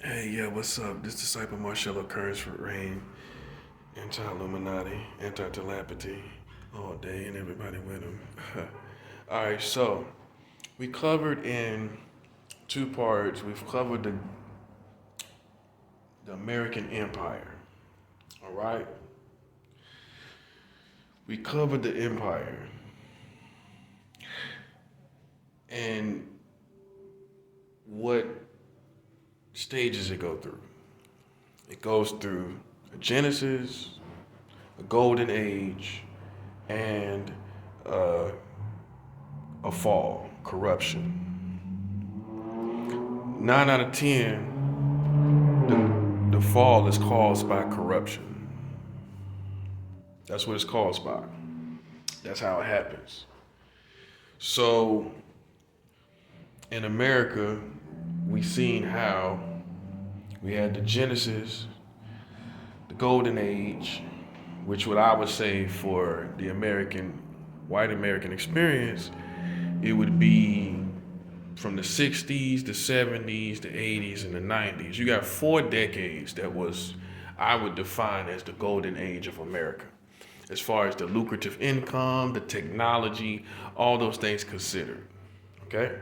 Hey, yeah, what's up? This disciple Marcello Curse for Rain, anti-Illuminati, anti-telepathy, all day, and everybody with him. All right, so we covered in two parts. We've covered the American Empire. All right, we covered the empire and what stages it go through. It goes through a Genesis, a Golden Age, and uh, a fall, corruption. 9 out of 10, the fall is caused by corruption. That's what it's caused by. That's how it happens. So in America, we seen how we had the Genesis, the Golden Age, which what I would say for the white American experience, it would be from the 60s, the 70s, the 80s, and the 90s. You got 4 decades that was, I would define as the golden age of America. As far as the lucrative income, the technology, all those things considered. Okay?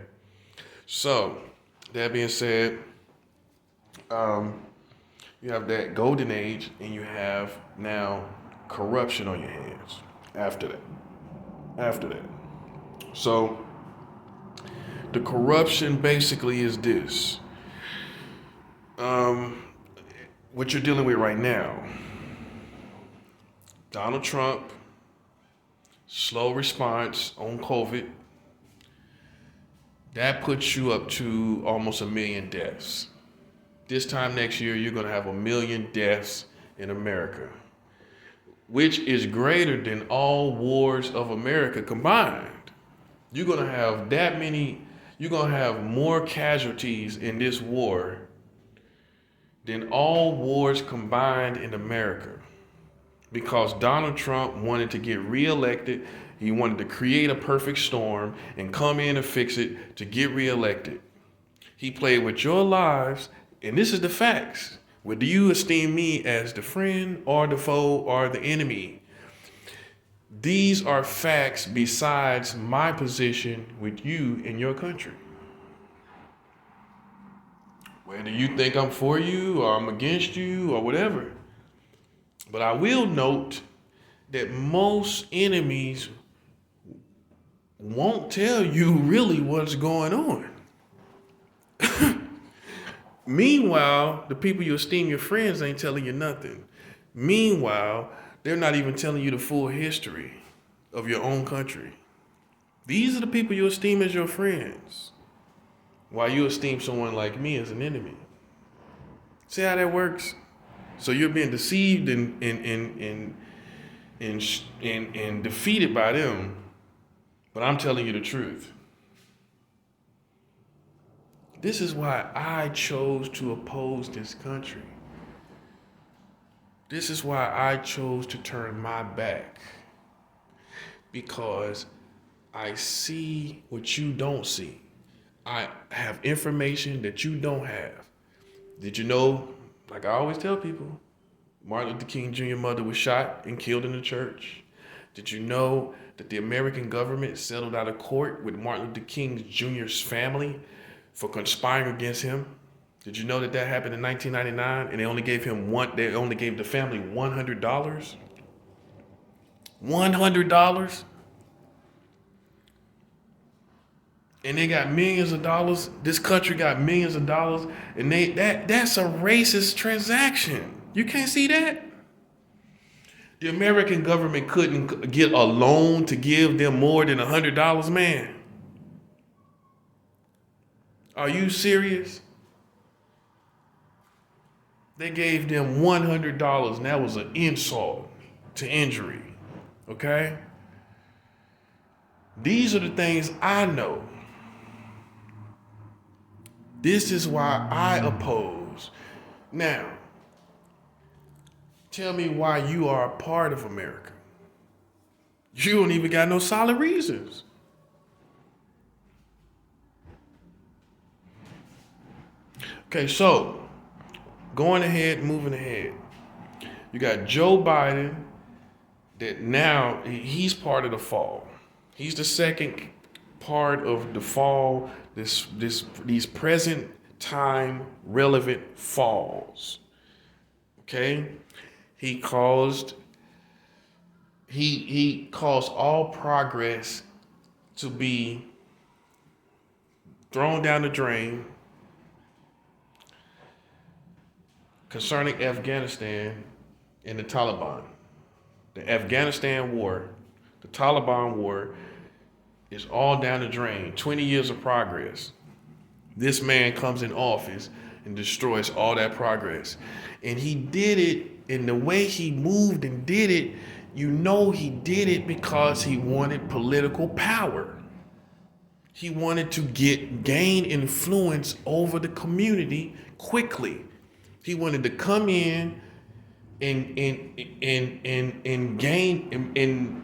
So, that being said, um, you have that golden age, and you have now corruption on your hands after that. After that. So, the corruption basically is this. Um, what you're dealing with right now. Donald Trump, slow response on COVID. That puts you up to almost 1 million deaths. This time next year, you're going to have 1 million deaths in America, which is greater than all wars of America combined. You're going to have that many, you're going to have more casualties in this war than all wars combined in America. Because Donald Trump wanted to get reelected. He wanted to create a perfect storm and come in and fix it to get reelected. He played with your lives, and this is the facts. Whether you esteem me as the friend or the foe or the enemy, these are facts besides my position with you in your country. Whether you think I'm for you or I'm against you or whatever. But I will note that most enemies won't tell you really what's going on. Meanwhile, the people you esteem your friends ain't telling you nothing. Meanwhile, they're not even telling you the full history of your own country. These are the people you esteem as your friends, while you esteem someone like me as an enemy. See how that works? So you're being deceived and defeated by them, but I'm telling you the truth. This is why I chose to oppose this country. This is why I chose to turn my back. Because I see what you don't see. I have information that you don't have. Did you know, like I always tell people, Martin Luther King Jr. mother was shot and killed in the church? Did you know that the American government settled out of court with Martin Luther King Jr.'s family for conspiring against him? Did you know that that happened in 1999 and they only gave they only gave the family $100? $100? And they got millions of dollars. This country got millions of dollars, and that's a racist transaction. You can't see that? The American government couldn't get a loan to give them more than $100, man. Are you serious? They gave them $100, and that was an insult to injury. Okay? These are the things I know. This is why I oppose. Now, tell me why you are a part of America. You don't even got no solid reasons. Okay, so going ahead, moving ahead. You got Joe Biden that now he's part of the fall. He's the second part of the fall, these present time relevant falls. Okay? He caused all progress to be thrown down the drain concerning Afghanistan and the Taliban. The Afghanistan war, the Taliban war is all down the drain. 20 years of progress. This man comes in office and destroys all that progress. And he did it in the way he moved and did it. You know he did it because he wanted political power. He wanted to gain influence over the community quickly. He wanted to come in and gain and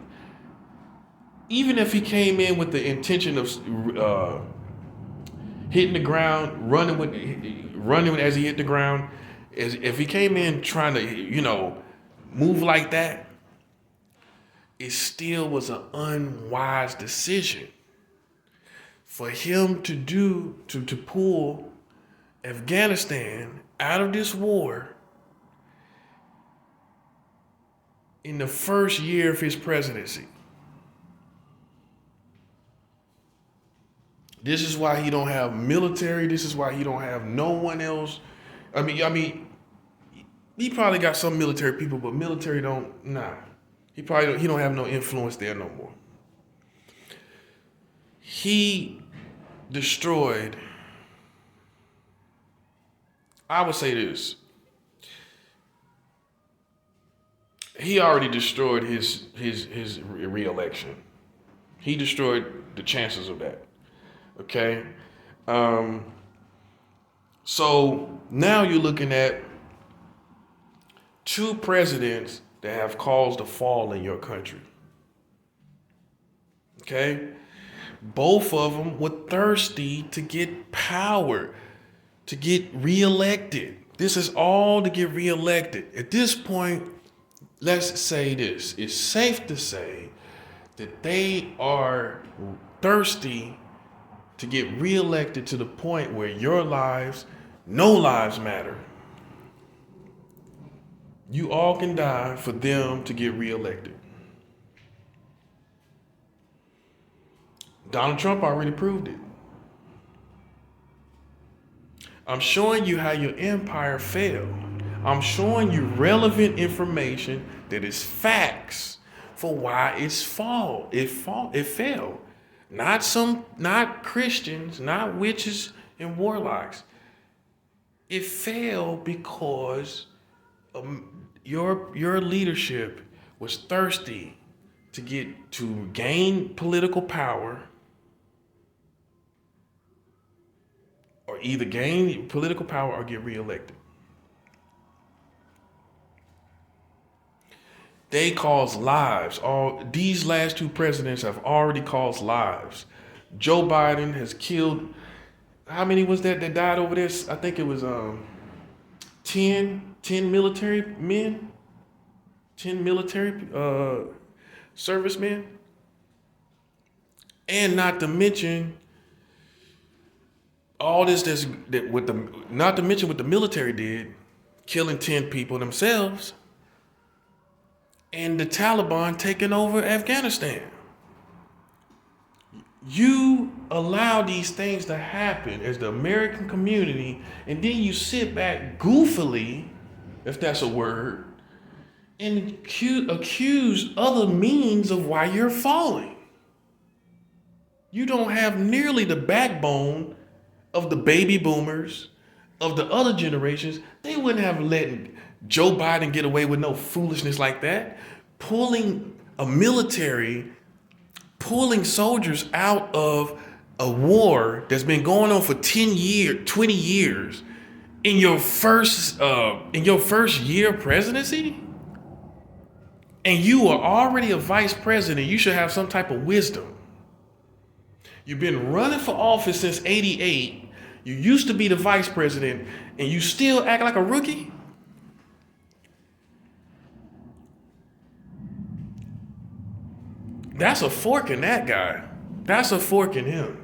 even if he came in with the intention of hitting the ground, running as he hit the ground, if he came in trying to move like that, it still was an unwise decision for him to pull Afghanistan out of this war in the first year of his presidency. This is why he don't have military. This is why he don't have no one else. I mean, he probably got some military people, but military don't. Nah, he don't have no influence there no more. He destroyed. I would say this. He already destroyed his re-election. He destroyed the chances of that. Okay? So now you're looking at two presidents that have caused a fall in your country. Okay? Both of them were thirsty to get power, to get reelected. This is all to get reelected. At this point, let's say this. It's safe to say that they are thirsty to get reelected to the point where no lives matter. You all can die for them to get reelected. Donald Trump already proved it. I'm showing you how your empire failed. I'm showing you relevant information that is facts for why it failed. Not Christians, not witches and warlocks. It failed because your leadership was thirsty to gain political power, or either gain political power or get reelected. They caused lives. These last two presidents have already caused lives. Joe Biden has killed, how many was that died over this? I think it was 10 military men, 10 military servicemen. And not to mention all this not to mention what the military did, killing 10 people themselves, and the Taliban taking over Afghanistan. You allow these things to happen as the American community, and then you sit back goofily, if that's a word, and accuse other means of why you're falling. You don't have nearly the backbone of the baby boomers, of the other generations. They wouldn't have let Joe Biden get away with no foolishness like that. Pulling soldiers out of a war that's been going on for 10 years, 20 years in your first year of presidency? And you are already a vice president. You should have some type of wisdom. You've been running for office since '88. You used to be the vice president and you still act like a rookie? That's a fork in that guy. That's a fork in him.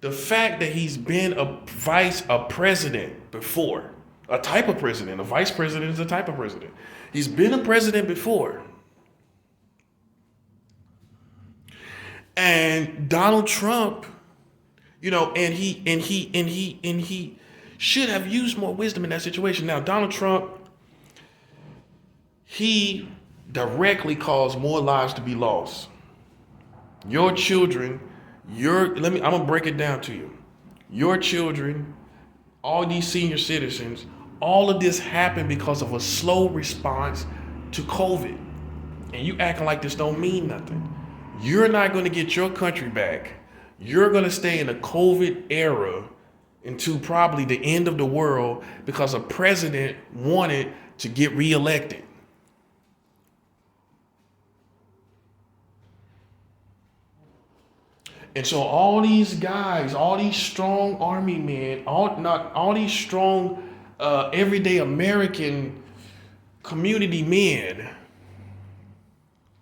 The fact that he's been a president before, a type of president, a vice president is a type of president. He's been a president before. And Donald Trump, and he should have used more wisdom in that situation. Now, Donald Trump, he directly caused more lives to be lost. Your children, I'm gonna break it down to you. Your children, all these senior citizens, all of this happened because of a slow response to COVID. And you acting like this don't mean nothing. You're not gonna get your country back. You're gonna stay in the COVID era until probably the end of the world because a president wanted to get reelected. And so all these guys, all these strong army men, all these strong everyday American community men,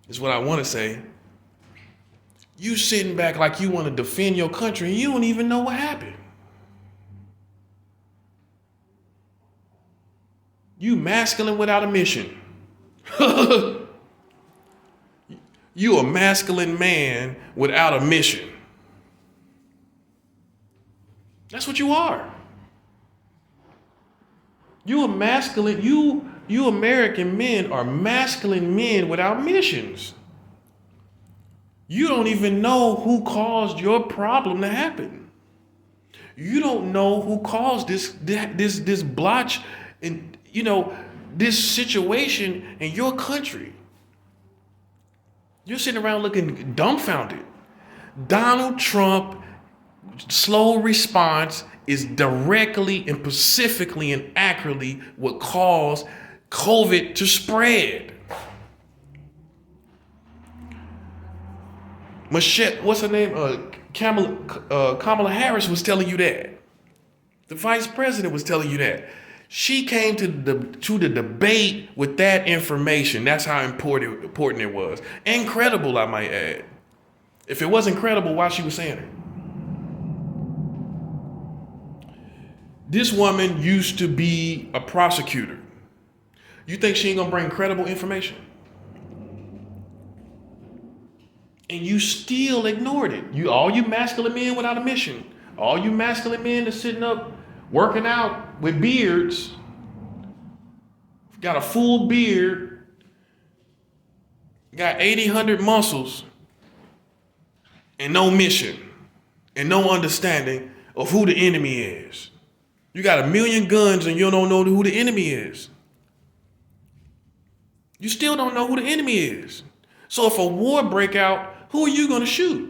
is what I want to say. You sitting back like you want to defend your country and you don't even know what happened. You masculine without a mission. You a masculine man without a mission. That's what you are. You American men are masculine men without missions. You don't even know who caused your problem to happen. You don't know who caused this blotch and this situation in your country. You're sitting around looking dumbfounded. Donald Trump slow response is directly and specifically and accurately what caused COVID to spread. What's her name? Kamala Harris was telling you that. The vice president was telling you that. She came to the debate with that information. That's how important it was. Incredible, I might add. If it was incredible, why she was saying it? This woman used to be a prosecutor. You think she ain't gonna bring credible information? And you still ignored it. All you masculine men without a mission. All you masculine men that's sitting up working out with beards, got a full beard, got 100 muscles, and no mission, and no understanding of who the enemy is. You got 1,000,000 guns and you don't know who the enemy is. You still don't know who the enemy is. So if a war break out, who are you going to shoot?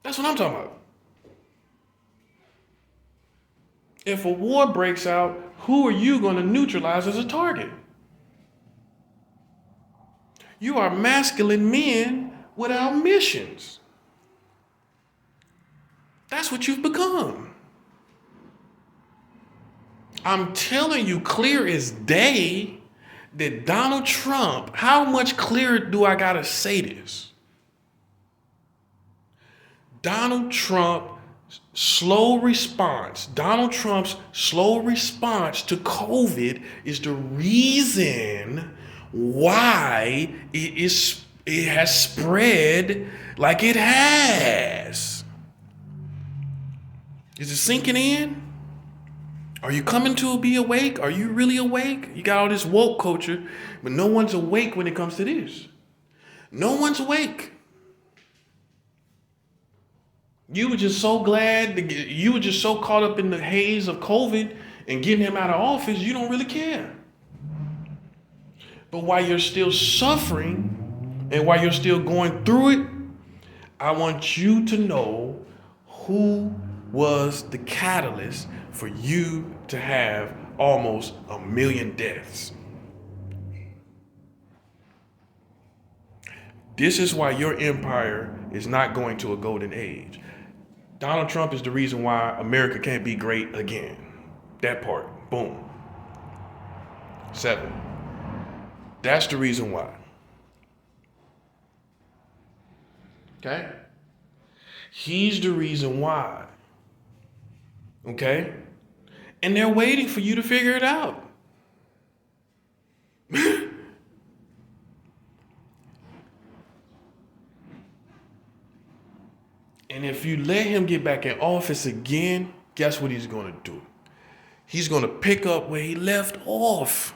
That's what I'm talking about. If a war breaks out, who are you going to neutralize as a target? You are masculine men without missions. That's what you've become. I'm telling you clear as day that Donald Trump, how much clearer do I gotta say this? Donald Trump's slow response to COVID is the reason why it has spread like it has. Is it sinking in? Are you coming to be awake? Are you really awake? You got all this woke culture, but no one's awake when it comes to this. No one's awake. You were just so glad, you were just so caught up in the haze of COVID and getting him out of office, you don't really care. But while you're still suffering and while you're still going through it, I want you to know who was the catalyst for you to have almost 1,000,000 deaths. This is why your empire is not going to a golden age. Donald Trump is the reason why America can't be great again. That part. Boom. 7. That's the reason why. Okay? He's the reason why. Okay? And they're waiting for you to figure it out. And if you let him get back in office again, guess what he's going to do? He's going to pick up where he left off.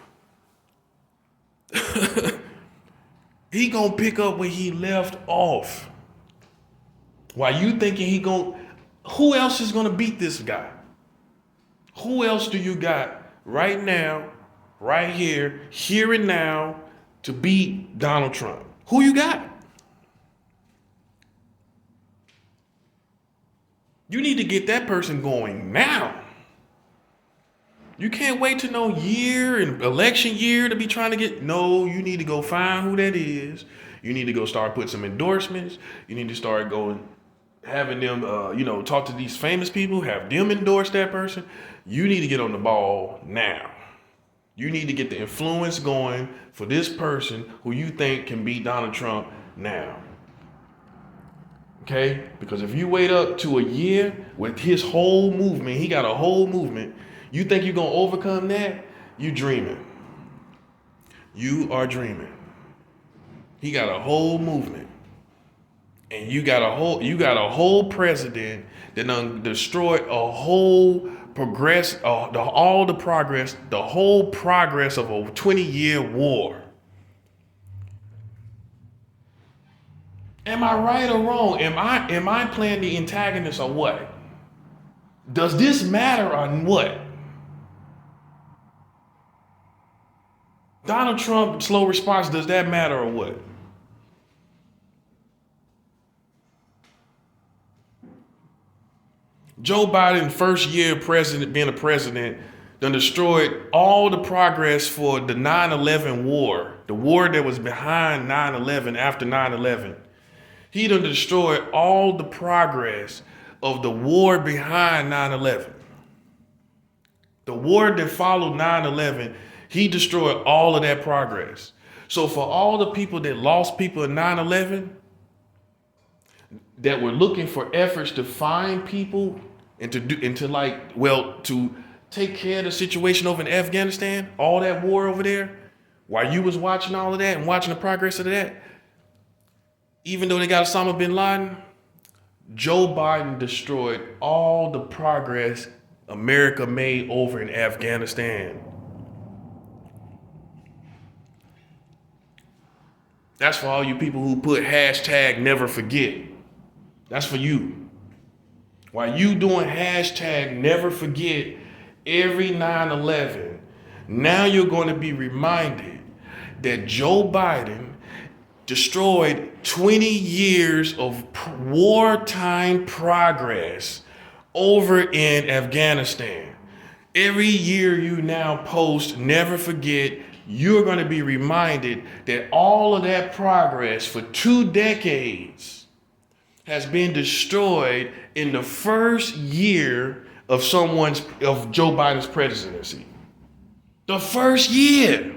He going to pick up where he left off. Why you thinking he going, who else is going to beat this guy? Who else do you got right now, right here, here and now to beat Donald Trump? Who you got? You need to get that person going now. You can't wait to no year and election year to be trying to get, no, you need to go find who that is. You need to go start putting some endorsements. You need to start going, having them, talk to these famous people, have them endorse that person. You need to get on the ball now. You need to get the influence going for this person who you think can beat Donald Trump now. Okay? Because if you wait up to a year with his whole movement, he got a whole movement, you think you're going to overcome that? You dreaming. You are dreaming. He got a whole movement. And you got a whole president that done destroyed a whole the whole progress of a 20-year war. Am I right or wrong? Am I playing the antagonist or what? Does this matter or what? Donald Trump slow response, does that matter or what? Joe Biden, first year being a president, done destroyed all the progress for the 9/11 war, the war that was behind 9/11, after 9/11. He done destroyed all the progress of the war behind 9/11. The war that followed 9/11, he destroyed all of that progress. So for all the people that lost people in 9/11, that were looking for efforts to find people and to take care of the situation over in Afghanistan, all that war over there, while you was watching all of that and watching the progress of that, even though they got Osama bin Laden, Joe Biden destroyed all the progress America made over in Afghanistan. That's for all you people who put hashtag never forget. That's for you. While you doing hashtag never forget every 9/11, now you're going to be reminded that Joe Biden destroyed 20 years of wartime progress over in Afghanistan. Every year you now post never forget, you're going to be reminded that all of that progress for 2 decades has been destroyed in the first year of Joe Biden's presidency. The first year.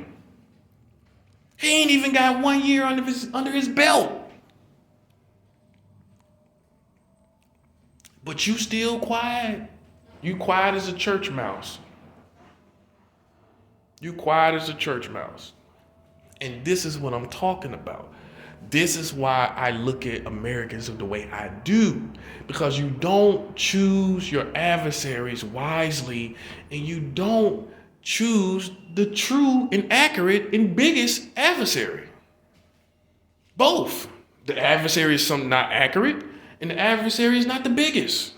He ain't even got 1 year under his belt. But you still quiet. You quiet as a church mouse. You quiet as a church mouse. And this is what I'm talking about. This is why I look at Americans the way I do, because you don't choose your adversaries wisely, and you don't choose the true and accurate and biggest adversary. Both. The adversary is something not accurate, and the adversary is not the biggest.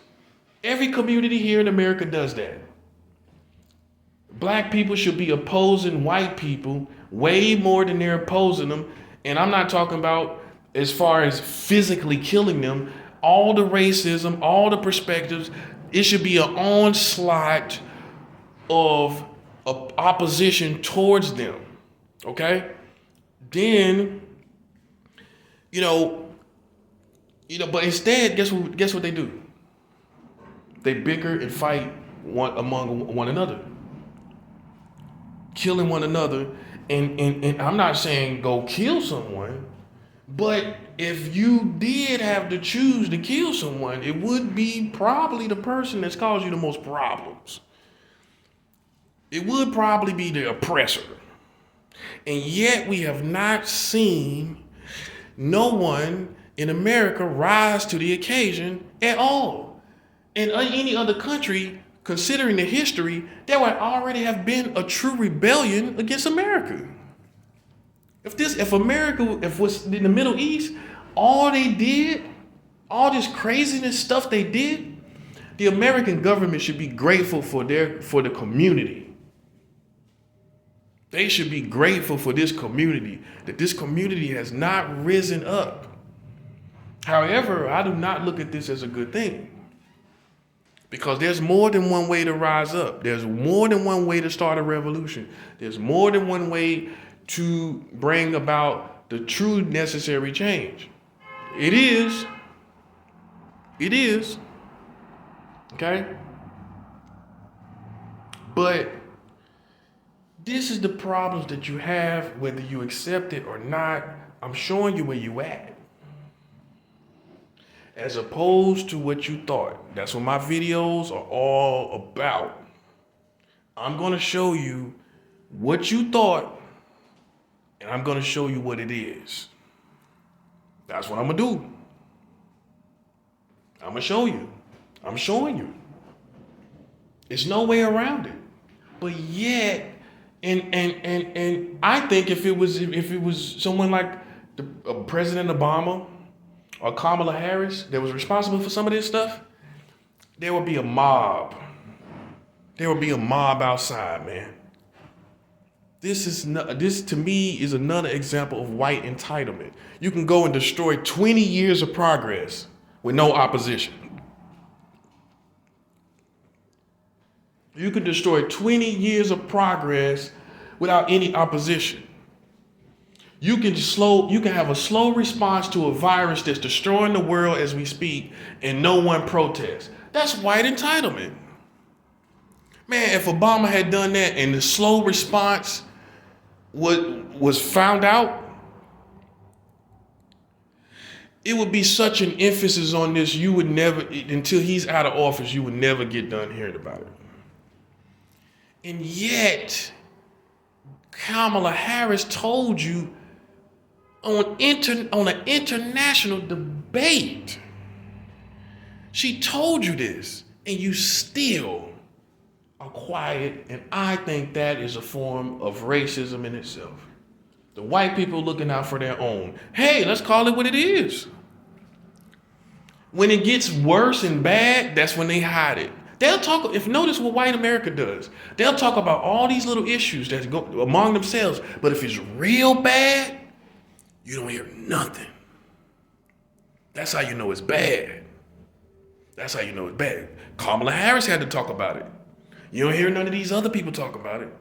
Every community here in America does that. Black people should be opposing white people way more than they're opposing them. And I'm not talking about as far as physically killing them, all the racism, all the perspectives. It should be an onslaught of opposition towards them. Okay? Then, You know, but instead, guess what they do? They bicker and fight among one another, killing one another. And I'm not saying go kill someone, but if you did have to choose to kill someone, it would be probably the person that's caused you the most problems. It would probably be the oppressor. And yet we have not seen no one in America rise to the occasion at all. In any other country, considering the history, there would already have been a true rebellion against America. If what's in the Middle East, all they did, all this craziness stuff they did, the American government should be grateful for the community. They should be grateful for this community, that this community has not risen up. However, I do not look at this as a good thing. Because there's more than one way to rise up. There's more than one way to start a revolution. There's more than one way to bring about the true necessary change. It is. Okay? But this is the problems that you have, whether you accept it or not. I'm showing you where you at. As opposed to what you thought. That's what my videos are all about. I'm going to show you what you thought, and I'm going to show you what it is. That's what I'm going to do. I'm going to show you. I'm showing you. There's no way around it. But yet, and I think if it was someone like President Obama or Kamala Harris that was responsible for some of this stuff, there would be a mob. There would be a mob outside, man. This to me is another example of white entitlement. You can go and destroy 20 years of progress with no opposition. You can destroy 20 years of progress without any opposition. You can have a slow response to a virus that's destroying the world as we speak, and no one protests. That's white entitlement. Man, if Obama had done that and the slow response was found out, it would be such an emphasis on this, you would never, until he's out of office, you would never get done hearing about it. And yet, Kamala Harris told you on an international debate, she told you this, and you still are quiet, and I think that is a form of racism in itself. The white people looking out for their own. Hey, let's call it what it is. When it gets worse and bad, that's when they hide it. They'll talk, if notice what white America does, they'll talk about all these little issues that go among themselves, but if it's real bad, you don't hear nothing. That's how you know it's bad. That's how you know it's bad. Kamala Harris had to talk about it. You don't hear none of these other people talk about it.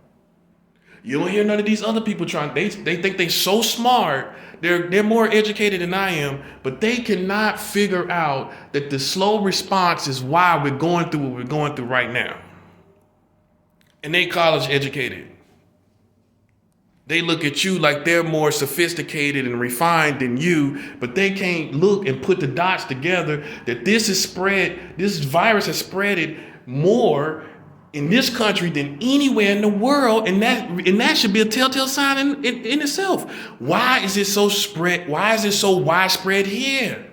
You don't hear none of these other people they think they're so smart, they're more educated than I am, but they cannot figure out that the slow response is why we're going through what we're going through right now. And they college educated. They look at you like they're more sophisticated and refined than you, but they can't look and put the dots together that this virus has spread it more in this country than anywhere in the world, and that should be a telltale sign in itself. Why is it so spread? Why is it so widespread here?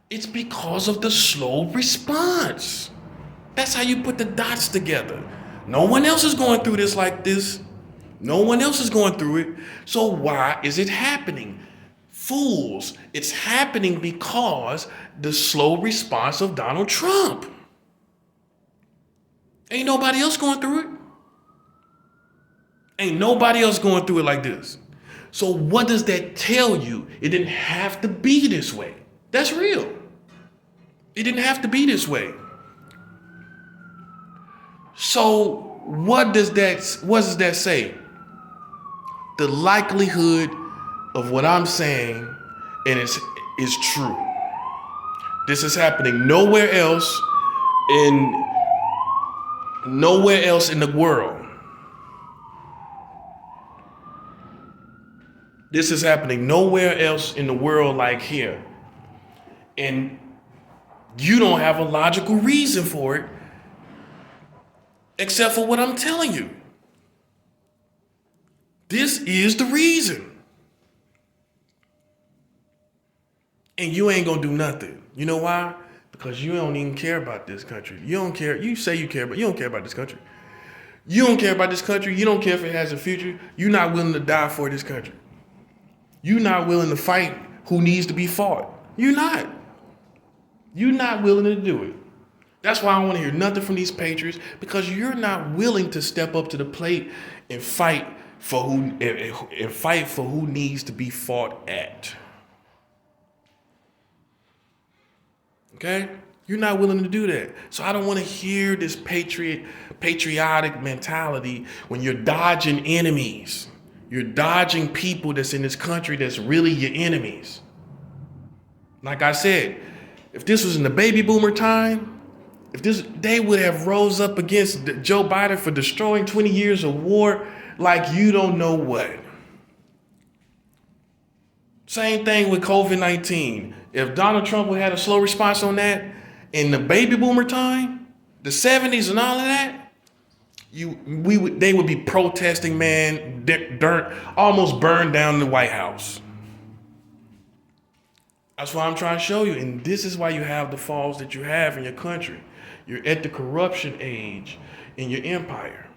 It's because of the slow response. That's how you put the dots together. No one else is going through this like this. No one else is going through it. So why is it happening? Fools, it's happening because the slow response of Donald Trump. Ain't nobody else going through it. Ain't nobody else going through it like this. So what does that tell you? It didn't have to be this way. That's real. It didn't have to be this way. So what does that say? The likelihood of what I'm saying And it's true. This is happening in nowhere else in the world. This is happening nowhere else in the world like here. And you don't have a logical reason for it except for what I'm telling you. This is the reason. And you ain't gonna do nothing. You know why? Because you don't even care about this country. You don't care. You say you care, but you don't care about this country. You don't care about this country. You don't care if it has a future. You're not willing to die for this country. You're not willing to fight who needs to be fought. You're not. You're not willing to do it. That's why I don't want to hear nothing from these patriots, because you're not willing to step up to the plate and fight for who needs to be fought at. Okay? You're not willing to do that. So I don't want to hear this patriotic mentality when you're dodging enemies. You're dodging people that's in this country that's really your enemies. Like I said, if this was in the baby boomer time, they would have rose up against Joe Biden for destroying 20 years of war like you don't know what. Same thing with COVID-19. If Donald Trump had a slow response on that in the baby boomer time, the 70s and all of that, they would be protesting, man, almost burned down the White House. That's why I'm trying to show you. And this is why you have the falls that you have in your country. You're at the corruption age in your empire.